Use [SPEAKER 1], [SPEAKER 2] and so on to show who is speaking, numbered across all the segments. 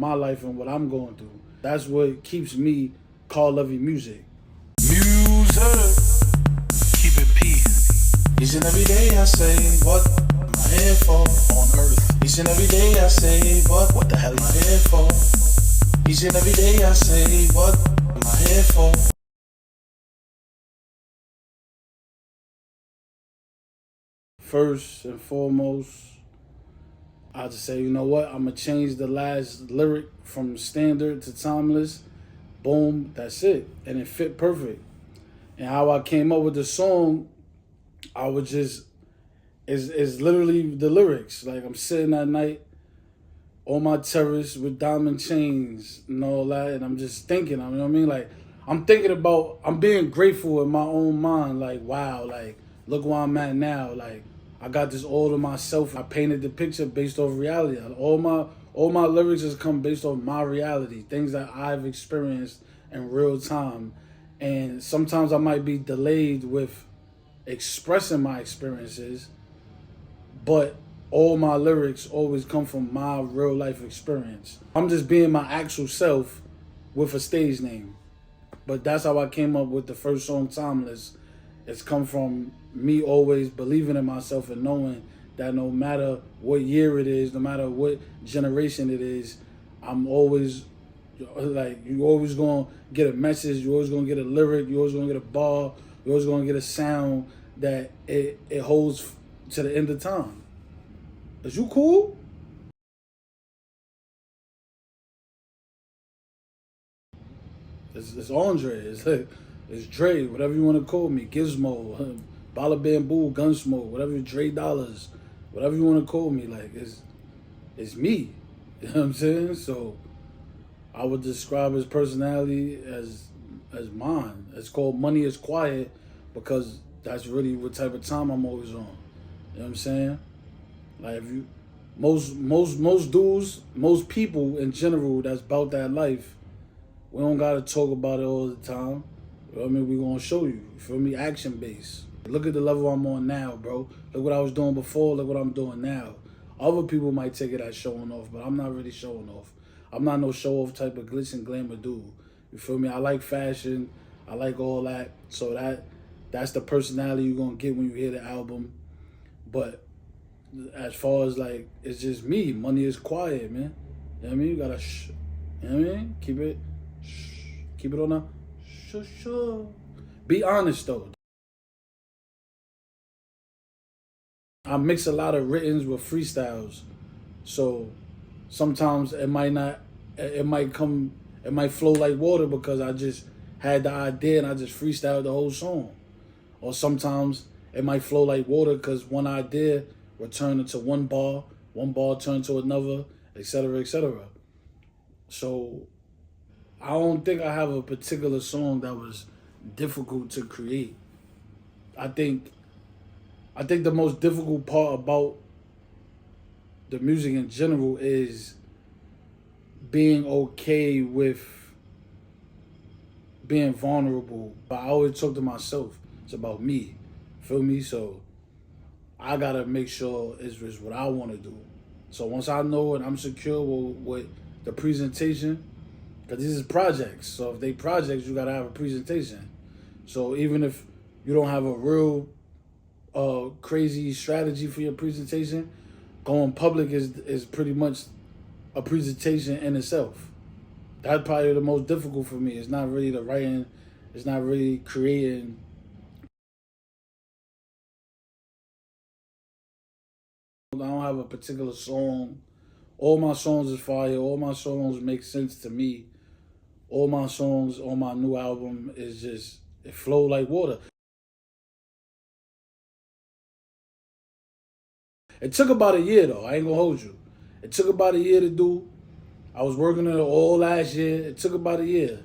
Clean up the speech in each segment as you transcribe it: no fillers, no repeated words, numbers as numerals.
[SPEAKER 1] my life and what I'm going through. That's what keeps me Carlovy Musicc.
[SPEAKER 2] Music, keep it P. Each and every day I say, what am I here for on earth? Each and every day I say, what the hell am I here for? Each and every day I say, what am I here for?
[SPEAKER 1] First and foremost, I just say, you know what? I'm going to change the last lyric from standard to timeless. Boom, that's it. And it fit perfect. And how I came up with the song, I was just, it's literally the lyrics. Like, I'm sitting at night on my terrace with diamond chains and all that, and I'm just thinking, you know what I mean? Like, I'm thinking about, I'm being grateful in my own mind. Like, wow, like, look where I'm at now. Like, I got this all to myself. I painted the picture based off reality. All my lyrics has come based off my reality, things that I've experienced in real time. And sometimes I might be delayed with expressing my experiences, but all my lyrics always come from my real life experience. I'm just being my actual self with a stage name. But that's how I came up with the first song, Timeless. It's come from me always believing in myself and knowing that no matter what year it is, no matter what generation it is, I'm always, like, you always gonna get a message, you always gonna get a lyric, you always gonna get a bar, you always gonna get a sound that it holds to the end of time. Is you cool? It's André, it's Dre, whatever you want to call me, Gizmo, Bala Bamboo, Gunsmoke, whatever, Dre Dollars, whatever you want to call me. Like, it's me. You know what I'm saying? So I would describe his personality as mine. It's called Money is Quiet because that's really what type of time I'm always on. You know what I'm saying? Like, if you, most dudes, most people in general that's about that life, we don't gotta talk about it all the time. You know what I mean? We gonna show you. You feel me? Action based. Look at the level I'm on now, bro. Look what I was doing before. Look what I'm doing now. Other people might take it as showing off, but I'm not really showing off. I'm not no show off type of glitz and glamour dude. You feel me? I like fashion. I like all that. So that's the personality you're gonna get when you hear the album. But as far as, like, it's just me. Money is quiet, man. You know what I mean? You gotta shh. You know what I mean? Keep it on a shh. Be honest though. I mix a lot of writtens with freestyles. So sometimes it might flow like water because I just had the idea and I just freestyled the whole song. Or sometimes it might flow like water because one idea will turn into one bar turn to another, etc., etc. So I don't think I have a particular song that was difficult to create. I think the most difficult part about the music in general is being okay with being vulnerable. But I always talk to myself. It's about me. Feel me? So I gotta make sure it's what I want to do. So once I know and I'm secure with the presentation, because these is projects. So if they projects, you gotta have a presentation. So even if you don't have a real crazy strategy for your presentation, going public is pretty much a presentation in itself. That's probably the most difficult for me. It's not really the writing. It's not really creating. I don't have a particular song. All my songs is fire. All my songs make sense to me. All my songs on my new album is just, it flow like water. It took about a year though, I ain't gonna hold you. It took about a year to do. I was working on it all last year. It took about a year.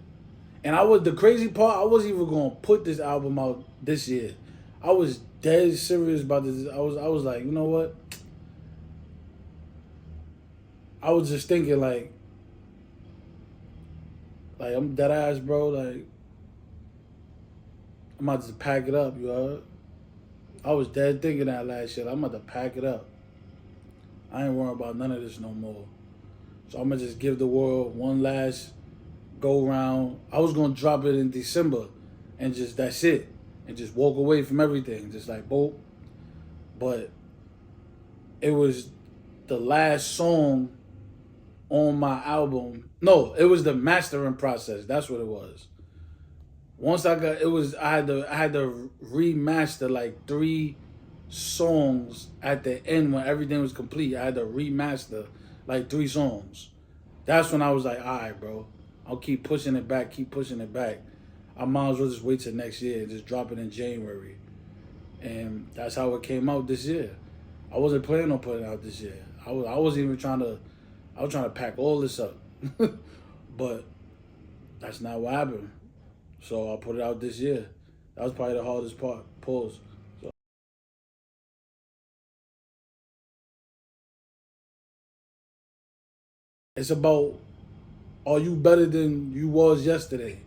[SPEAKER 1] And the crazy part, I wasn't even gonna put this album out this year. I was dead serious about this. I was like, you know what? I was just thinking like I'm dead ass, bro. Like, I'm about to pack it up, you heard? I was dead thinking that last shit. I'm about to pack it up. I ain't worrying about none of this no more. So I'm gonna just give the world one last go round. I was gonna drop it in December and just that's it. And just walk away from everything. Just like boom. But it was the last song on my album. No, it was the mastering process. That's what it was. Once I got I had to remaster like 3 songs at the end when everything was complete. I had to remaster like 3 songs. That's when I was like, all right, bro, I'll keep pushing it back, I might as well just wait till next year and just drop it in January. And that's how it came out this year. I wasn't planning on putting it out this year. I was trying to pack all this up. But that's not what happened. So I put it out this year. That was probably the hardest part, pause. So. It's about, are you better than you was yesterday?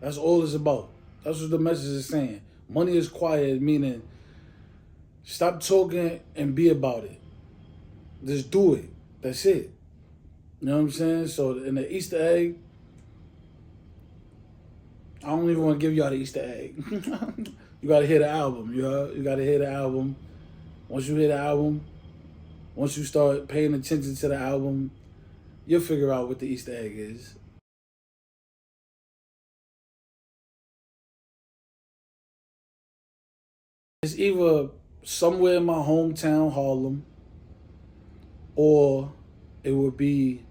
[SPEAKER 1] That's all it's about. That's what the message is saying. Money is quiet, meaning stop talking and be about it. Just do it. That's it. You know what I'm saying? So in the Easter egg, I don't even want to give y'all the Easter egg. You got to hear the album. You got to hear the album. Once you hear the album, once you start paying attention to the album, you'll figure out what the Easter egg is. It's either somewhere in my hometown, Harlem, or it would be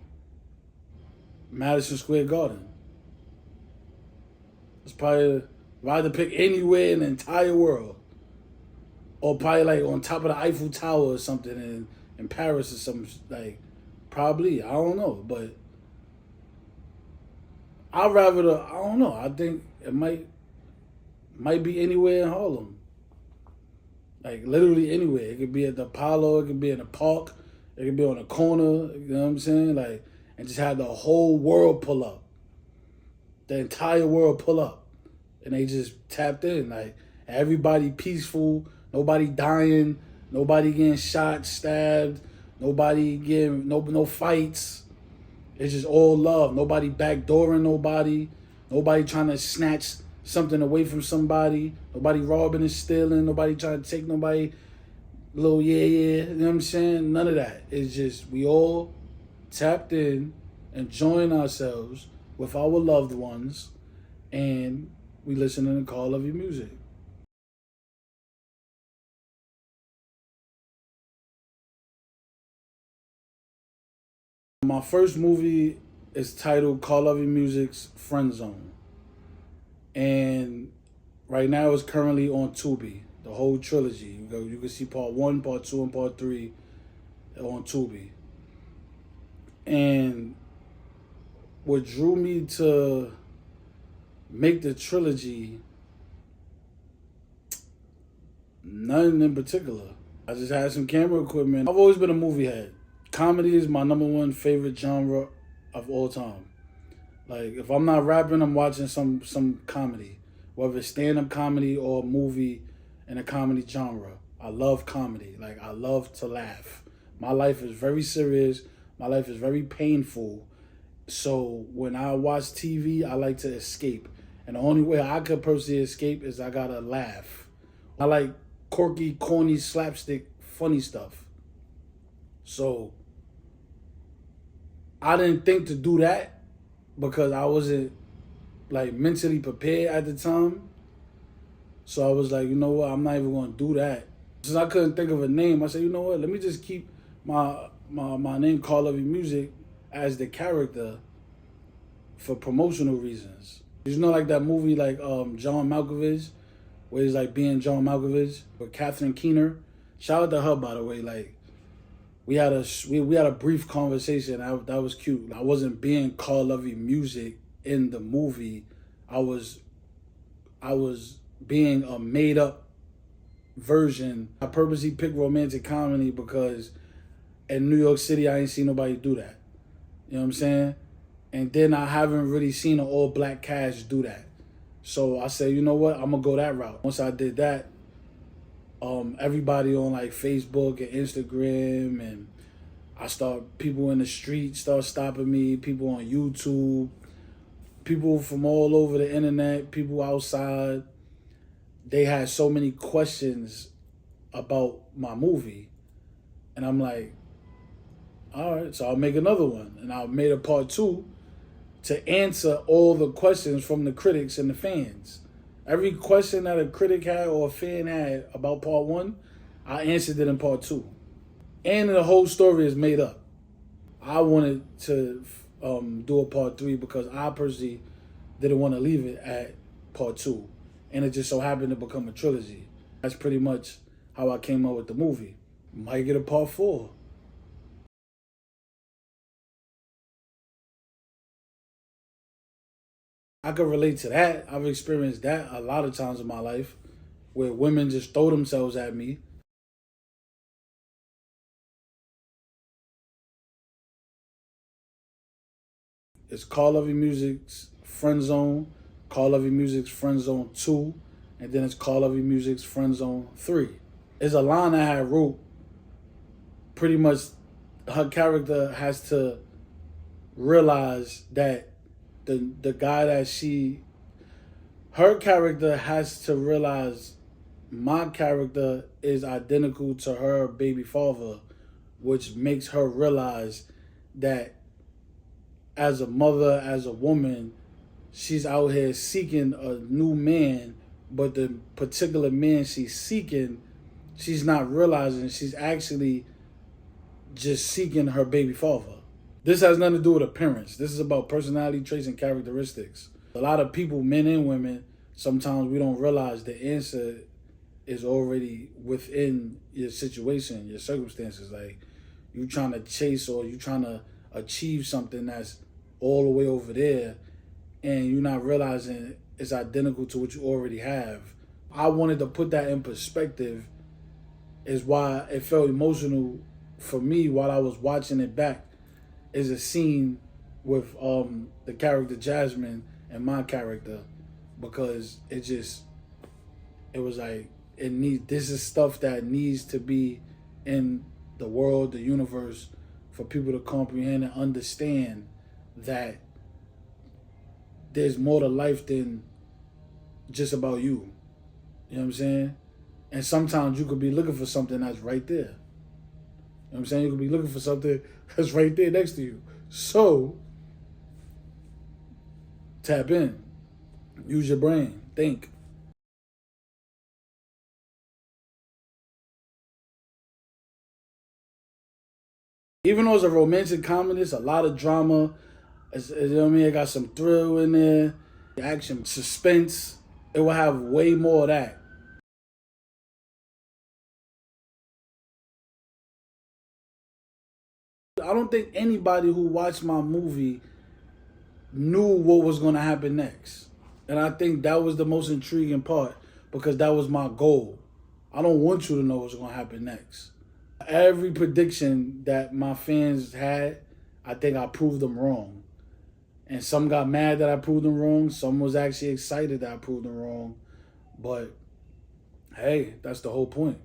[SPEAKER 1] Madison Square Garden. It's probably, if I had to pick anywhere in the entire world, or probably like on top of the Eiffel Tower or something in Paris or something, like, probably, I don't know, but I'd rather, I don't know, I think it might be anywhere in Harlem. Like, literally anywhere. It could be at the Apollo, it could be in the park, it could be on a corner, you know what I'm saying? Like, and just have the whole world pull up. The entire world pull up. And they just tapped in. Like, everybody peaceful, nobody dying, nobody getting shot, stabbed, nobody getting, no fights. It's just all love. Nobody backdooring nobody. Nobody trying to snatch something away from somebody. Nobody robbing and stealing. Nobody trying to take nobody little you know what I'm saying? None of that. It's just we all tapped in, enjoying ourselves with our loved ones, and we listening to Carlovy Musicc. My first movie is titled Carlovy Musicc's Friend Zone. And right now it's currently on Tubi, the whole trilogy. You can see part 1, part 2, and part 3 on Tubi. And what drew me to make the trilogy, none in particular. I just had some camera equipment. I've always been a movie head. Comedy is my #1 favorite genre of all time. Like, if I'm not rapping, I'm watching some comedy, whether it's stand-up comedy or a movie in a comedy genre. I love comedy. Like, I love to laugh. My life is very serious. My life is very painful. So when I watch TV, I like to escape. And the only way I could personally escape is I gotta laugh. I like quirky, corny, slapstick, funny stuff. So I didn't think to do that because I wasn't like mentally prepared at the time. So I was like, you know what, I'm not even gonna do that. Since I couldn't think of a name, I said, you know what, let me just keep my name Carlovy Musicc as the character for promotional reasons. You know, like that movie like John Malkovich, where he's like being John Malkovich with Catherine Keener. Shout out to her, by the way. Like, we had a brief conversation. That was cute. I wasn't being Carlovy Musicc in the movie. I was being a made up version. I purposely picked romantic comedy because in New York City I ain't seen nobody do that. You know what I'm saying? And then I haven't really seen an all black cast do that. So I said, you know what? I'm gonna go that route. Once I did that, everybody on like Facebook and Instagram, and People in the street start stopping me, people on YouTube, people from all over the internet, people outside. They had so many questions about my movie. And I'm like, all right, so I'll make another one. And I made a part 2 to answer all the questions from the critics and the fans. Every question that a critic had or a fan had about part 1, I answered it in part 2. And the whole story is made up. I wanted to do a part 3 because I personally didn't want to leave it at part 2. And it just so happened to become a trilogy. That's pretty much how I came up with the movie. Might get a part 4. I can relate to that. I've experienced that a lot of times in my life where women just throw themselves at me. It's Carlovy Musicc's Friend Zone, Carlovy Music's Friend Zone 2, and then it's Carlovy Music's Friend Zone 3. It's a line I had wrote. Pretty much her character has to realize that the guy that her character has to realize my character is identical to her baby father, which makes her realize that as a mother, as a woman, she's out here seeking a new man, but the particular man she's seeking, she's not realizing she's actually just seeking her baby father. This has nothing to do with appearance. This is about personality traits and characteristics. A lot of people, men and women, sometimes we don't realize the answer is already within your situation, your circumstances. Like, you trying to chase or you trying to achieve something that's all the way over there, and you're not realizing it's identical to what you already have. I wanted to put that in perspective, is why it felt emotional for me while I was watching it back. Is a scene with the character Jasmine and my character, because it was like, this is stuff that needs to be in the world, the universe, for people to comprehend and understand that there's more to life than just about you. You know what I'm saying? And sometimes you could be looking for something that's right there. You know what I'm saying? You could be looking for something that's right there next to you. So, tap in. Use your brain. Think. Even though it's a romantic comedy, it's a lot of drama. You know what I mean? It got some thrill in there, action, suspense. It will have way more of that. I don't think anybody who watched my movie knew what was going to happen next. And I think that was the most intriguing part, because that was my goal. I don't want you to know what's going to happen next. Every prediction that my fans had, I think I proved them wrong. And some got mad that I proved them wrong. Some was actually excited that I proved them wrong. But hey, that's the whole point.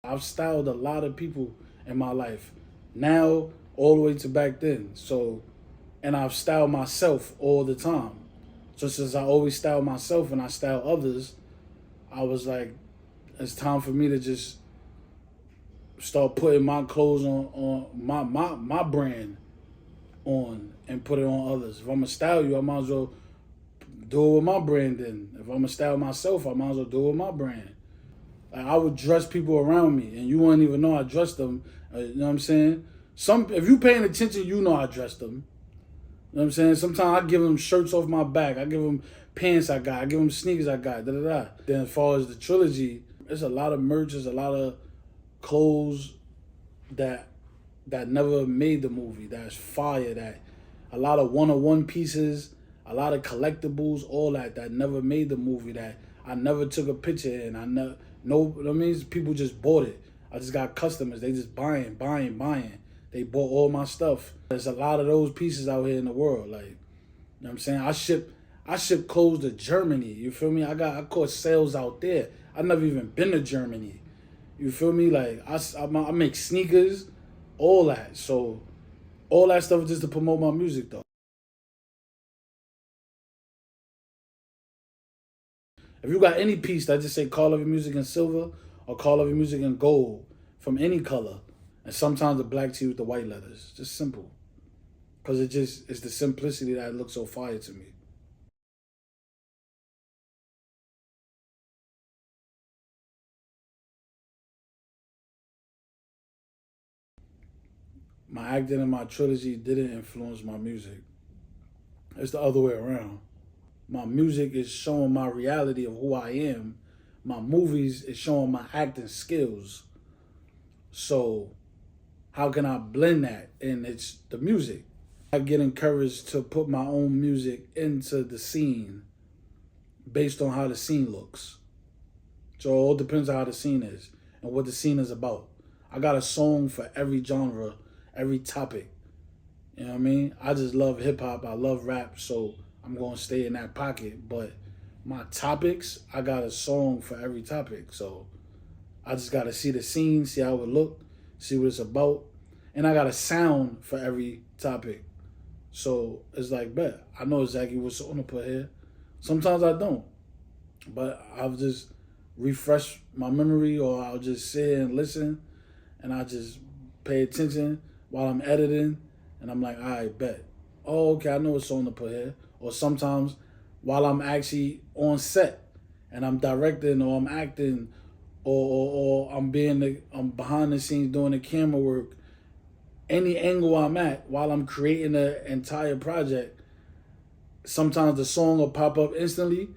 [SPEAKER 1] I've styled a lot of people in my life, now all the way to back then. So, and I've styled myself all the time. So since I always style myself and I style others, I was like, it's time for me to just start putting my clothes on my brand on and put it on others. If I'm gonna style you, I might as well do it with my brand then. If I'm gonna style myself, I might as well do it with my brand. Like, I would dress people around me and you wouldn't even know I dressed them. You know what I'm saying? If you paying attention, you know I dressed them. You know what I'm saying? Sometimes I give them shirts off my back. I give them pants I got. I give them sneakers I got. Da-da-da. Then as far as the trilogy, there's a lot of merch. There's a lot of clothes that never made the movie. That's fire. That a lot of one-on-one pieces, a lot of collectibles, all that never made the movie. That I never took a picture in. That means people just bought it. I just got customers. They just buying. They bought all my stuff. There's a lot of those pieces out here in the world. Like, you know what I'm saying? I ship clothes to Germany. You feel me? I caught sales out there. I never even been to Germany. You feel me? Like I make sneakers, all that. So all that stuff is just to promote my music though. If you got any piece that just say Carlovy Musicc in silver or Carlovy Musicc in gold from any color, and sometimes the black tee with the white letters, just simple. Cause it's the simplicity that looks so fire to me. My acting and my trilogy didn't influence my music. It's the other way around. My music is showing my reality of who I am. My movies is showing my acting skills. So how can I blend that? And it's the music. I get encouraged to put my own music into the scene based on how the scene looks. So it all depends on how the scene is and what the scene is about. I got a song for every genre, every topic. You know what I mean? I just love hip hop. I love rap. So I'm going to stay in that pocket. But my topics, I got a song for every topic. So I just got to see the scene, see how it look, see what it's about. And I got a sound for every topic. So it's like, bet, I know exactly what song to put here. Sometimes I don't. But I'll just refresh my memory, or I'll just sit and listen, and I just pay attention while I'm editing, and I'm like, all right, bet. Oh, okay, I know what song to put here. Or sometimes while I'm actually on set and I'm directing or I'm acting or I'm behind the scenes doing the camera work, any angle I'm at while I'm creating the entire project, sometimes the song will pop up instantly.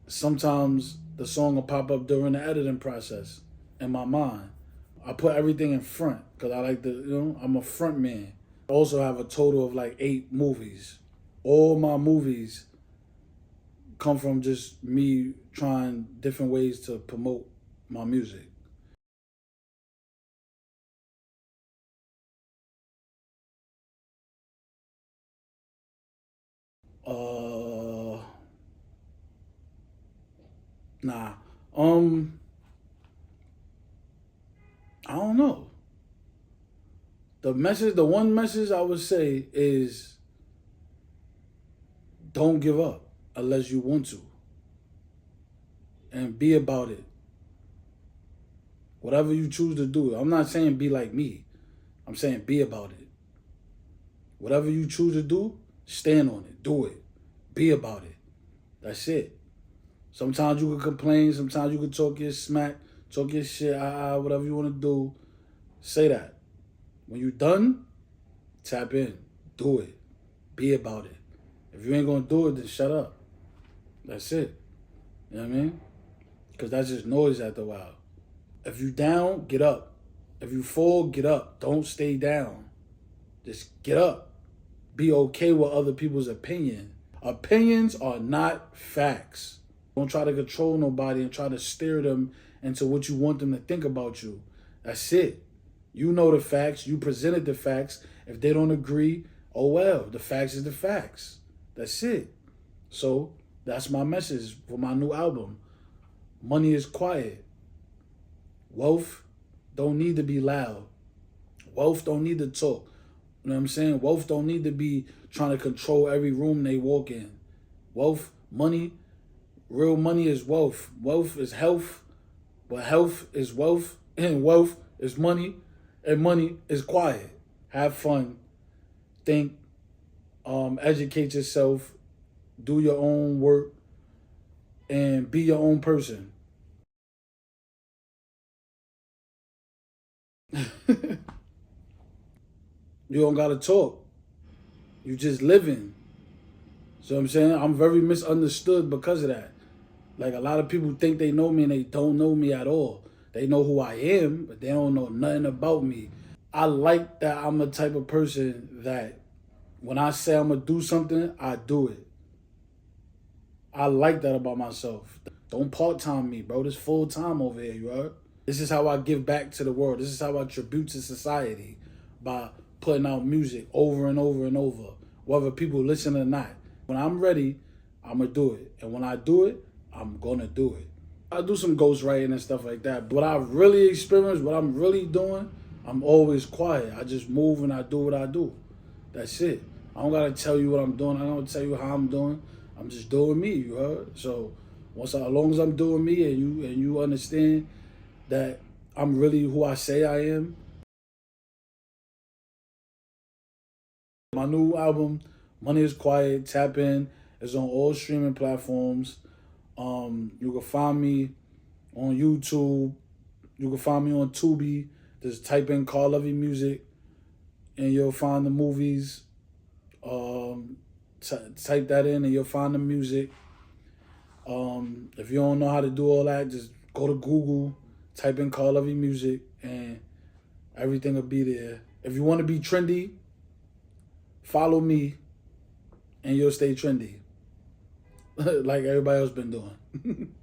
[SPEAKER 1] Sometimes the song will pop up during the editing process in my mind. I put everything in front because I like I'm a front man. I also have a total of like 8 movies. All my movies come from just me trying different ways to promote my music. Nah. I don't know. The one message I would say is don't give up unless you want to. And be about it. Whatever you choose to do. I'm not saying be like me. I'm saying be about it. Whatever you choose to do, stand on it. Do it. Be about it. That's it. Sometimes you can complain. Sometimes you can talk your smack, talk your shit, whatever you want to do. Say that. When you done, tap in. Do it. Be about it. If you ain't going to do it, then shut up. That's it. You know what I mean? Because that's just noise after a while. If you down, get up. If you fall, get up. Don't stay down. Just get up. Be okay with other people's opinion. Opinions are not facts. Don't try to control nobody and try to steer them into what you want them to think about you. That's it. You know the facts. You presented the facts. If they don't agree, oh well. The facts is the facts. That's it. So that's my message for my new album. Money is quiet. Wealth don't need to be loud. Wealth don't need to talk. You know what I'm saying? Wealth don't need to be trying to control every room they walk in. Wealth, money, real money is wealth. Wealth is health, but health is wealth, and wealth is money, and money is quiet. Have fun, think, educate yourself, do your own work, and be your own person. You don't gotta talk. You just living. So I'm saying I'm very misunderstood because of that. Like a lot of people think they know me and they don't know me at all. They know who I am, but they don't know nothing about me. I like that I'm the type of person that when I say I'm gonna do something, I do it. I like that about myself. Don't part-time me, bro. This full-time over here, you heard? This is how I give back to the world. This is how I tribute to society, by putting out music over and over and over, whether people listen or not. When I'm ready I'm going to do it. And when I do it, I'm going to do it. I do some ghostwriting and stuff like that. What I've really experienced, what I'm really doing, I'm always quiet. I just move and I do what I do. That's it. I don't got to tell you what I'm doing. I don't tell you how I'm doing. I'm just doing me, you heard? So as long as I'm doing me and you understand that I'm really who I say I am. My new album, Money is Quiet, tap in. It's on all streaming platforms. You can find me on YouTube. You can find me on Tubi. Just type in Carlovy Musicc and you'll find the movies. Type that in and you'll find the music. If you don't know how to do all that, just go to Google, type in Carlovy Musicc, and everything will be there. If you want to be trendy, follow me, and you'll stay trendy. Like everybody else been doing.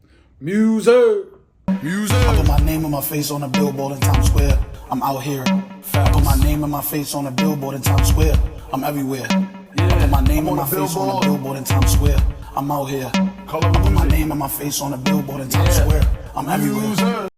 [SPEAKER 1] Music!
[SPEAKER 2] I put my name and my face on a billboard in Times Square. I'm out here. I put my name and my face on a billboard in Times Square. I'm everywhere. I put my name and my face on a billboard in Times Square. I'm out here. I put my name and my face on a billboard in Times Square. I'm everywhere.